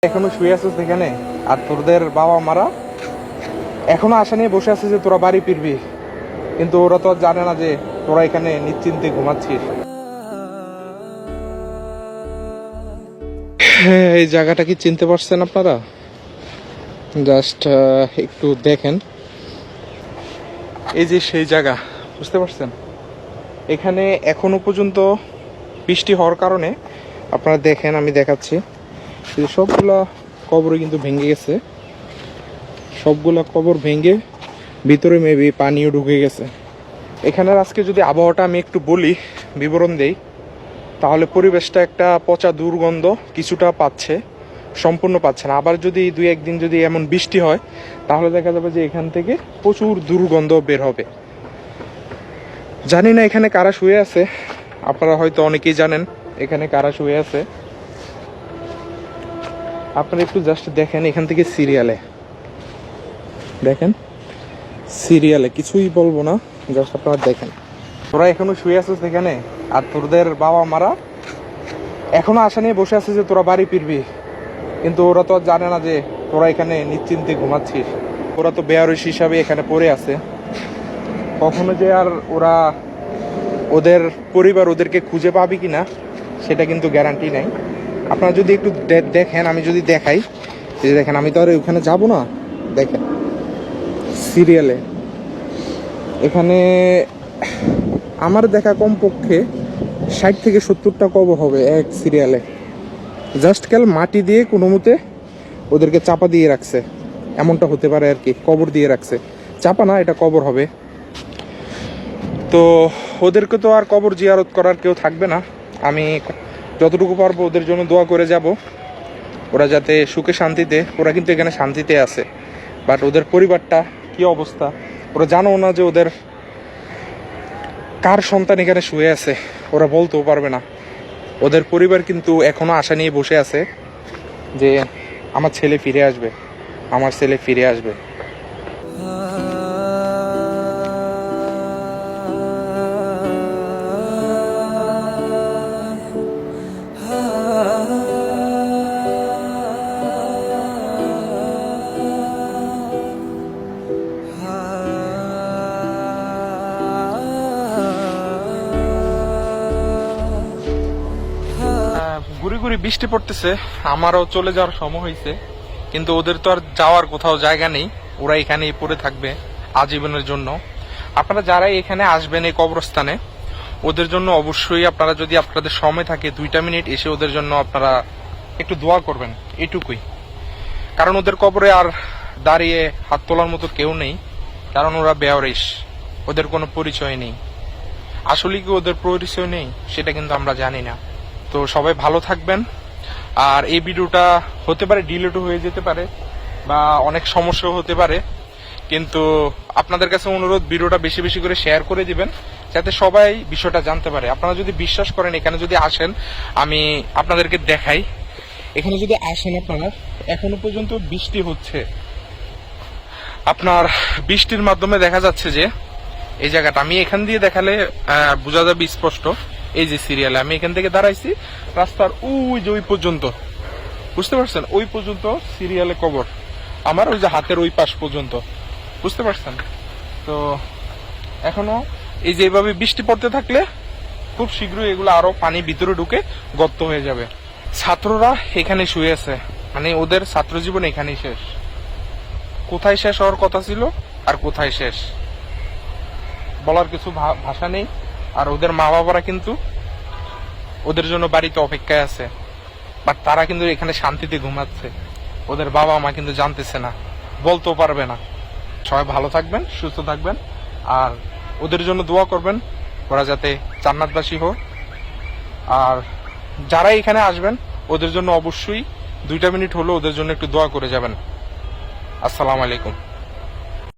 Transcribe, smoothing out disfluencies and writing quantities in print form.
এখনো শুয়ে আছিস এখানে, আর তোদের বাবা মারা এখনো আশা নিয়ে বসে আছে যে তোরা বাড়ি ফিরবি, কিন্তু ওরা তো জানে না যে তোরা এখানে নিশ্চিন্তে ঘুমাচ্ছিস। হ্যাঁ, এই জায়গাটা কি চিনতে পারছেন আপনারা? জাস্ট একটু দেখেন, এই যে সেই জায়গা, বুঝতে পারছেন? এখানে এখনো পর্যন্ত বৃষ্টি হওয়ার কারণে আপনারা দেখেন, আমি দেখাচ্ছি, সবগুলা কবর কিন্তু ভেঙে গেছে। সবগুলা কবর ভেঙে ভিতরে মেবি পানিও ঢুকে গেছে। এখানের আজকে যদি আবহাওয়াটা আমি একটু বলি, বিবরণ দেই, তাহলে পরিবেশটা একটা পচা দুর্গন্ধ কিছুটা পাচ্ছে, সম্পূর্ণ পাচ্ছে না। আবার যদি দুই একদিন যদি এমন বৃষ্টি হয়, তাহলে দেখা যাবে যে এখান থেকে প্রচুর দুর্গন্ধ বের হবে। জানি না এখানে কারা শুয়ে আছে, আপনারা হয়তো অনেকেই জানেন এখানে কারা শুয়ে আছে। আপনারা একটু জাস্ট দেখেন, এখান থেকে সিরিয়ালে দেখেন, সিরিয়ালে কিছুই বলবো না, জাস্ট আপনারা দেখেন। তোরা এখনো শুয়ে আছিস এখানে, আর তোদের বাবা মারা এখনো আশা নিয়ে বসে আছে যে তোরা বাড়ি ফিরবি, কিন্তু ওরা তো জানে না যে তোরা এখানে নিশ্চিন্তে ঘুমাচ্ছিস। ওরা তো বেয়ারস হিসাবে এখানে পড়ে আছে। কখনো যে আর ওরা ওদের পরিবার ওদেরকে খুঁজে পাবে কিনা সেটা কিন্তু গ্যারান্টি নেই। আপনারা যদি একটু দেখেন, আমি যদি দেখাই, এই দেখেন, আমি তো আর ওখানে যাবো না। দেখেন সিরিয়ালে, এখানে আমার দেখা কমপক্ষে 60 থেকে 70টা কবর হবে এক সিরিয়ালে। জাস্ট কাল মাটি দিয়ে কোনো মতে ওদেরকে চাপা দিয়ে রাখছে, এমনটা হতে পারে আর কি। কবর দিয়ে রাখছে, চাপা না, এটা কবর হবে। তো ওদেরকে তো আর কবর জিয়ারত করার কেউ থাকবে না। আমি যতটুকু পারবো ওদের জন্য দোয়া করে যাব, ওরা যাতে সুখে শান্তিতে, ওরা কিন্তু এখানে শান্তিতে আছে, বাট ওদের পরিবারটা কি অবস্থা ওরা জানো না, যে ওদের কার সন্তান এখানে শুয়ে আছে ওরা বলতেও পারবে না। ওদের পরিবার কিন্তু এখনো আশা নিয়ে বসে আছে যে আমার ছেলে ফিরে আসবে, আমার ছেলে ফিরে আসবে। গুড়ি গুড়ি বৃষ্টি পড়তেছে, আমারও চলে যাওয়ার সময় হয়েছে, কিন্তু ওদের তো আর যাওয়ার কোথাও জায়গা নেই, ওরা এখানেই পড়ে থাকবে আজীবনের জন্য। আপনারা যারাই এখানে আসবেন এই কবরস্থানে, ওদের জন্য অবশ্যই আপনারা যদি আপনাদের সময় থাকে 2টা মিনিট এসে ওদের জন্য আপনারা একটু দোয়া করবেন, এটুকুই। কারণ ওদের কবরে আর দাঁড়িয়ে হাত তোলার মতো কেউ নেই, কারণ ওরা বেয়ারিশ, ওদের কোনো পরিচয় নেই। আসলে কি ওদের পরিচয় নেই সেটা কিন্তু আমরা জানি না। তো সবাই ভালো থাকবেন। আর এই ভিডিওটা হতে পারে ডিলিটও হয়ে যেতে পারে, বা অনেক সমস্যাও হতে পারে, কিন্তু আপনাদের কাছে অনুরোধ, ভিডিওটা বেশি বেশি করে শেয়ার করে দিবেন, যাতে সবাই বিষয়টা জানতে পারে। আপনারা যদি বিশ্বাস করেন, এখানে যদি আসেন, আমি আপনাদেরকে দেখাই, এখানে যদি আসেন আপনারা, এখনো পর্যন্ত বৃষ্টি হচ্ছে। আপনার বৃষ্টির মাধ্যমে দেখা যাচ্ছে যে এই জায়গাটা, আমি এখান দিয়ে দেখালে বোঝা যাবে স্পষ্ট। এই যে সিরিয়ালে আমি এখান থেকে দাঁড়াইছি, রাস্তার ওই যে ওই পর্যন্ত, বুঝতে পারছেন, ওই পর্যন্ত সিরিয়ালে কবর আমার, ওই যে হাতের ওই পাশ পর্যন্ত, বুঝতে পারছেন? তো এখনো এই যে এইভাবে বৃষ্টি পড়তে থাকলে খুব শীঘ্রই এগুলো আরো পানি ভিতরে ঢুকে গর্ত হয়ে যাবে। ছাত্ররা এখানে শুয়ে আছে, মানে ওদের ছাত্র জীবন এখানেই শেষ। কোথায় শেষ হওয়ার কথা ছিল আর কোথায় শেষ বলার কিছু ভাষা নেই। আর ওদের মা বাবারা কিন্তু ওদের জন্য বাড়িতে অপেক্ষায় আছে, বাট তারা কিন্তু এখানে শান্তিতে ঘুমাচ্ছে। ওদের বাবা মা কিন্তু জানতেছে না, বলতেও পারবে না। সবাই ভালো থাকবেন, সুস্থ থাকবেন, আর ওদের জন্য দোয়া করবেন, ওরা যাতে জান্নাতবাসী হোক। আর যারা এখানে আসবেন ওদের জন্য অবশ্যই 2টা মিনিট হলো ওদের জন্য একটু দোয়া করে যাবেন। আসসালামু আলাইকুম।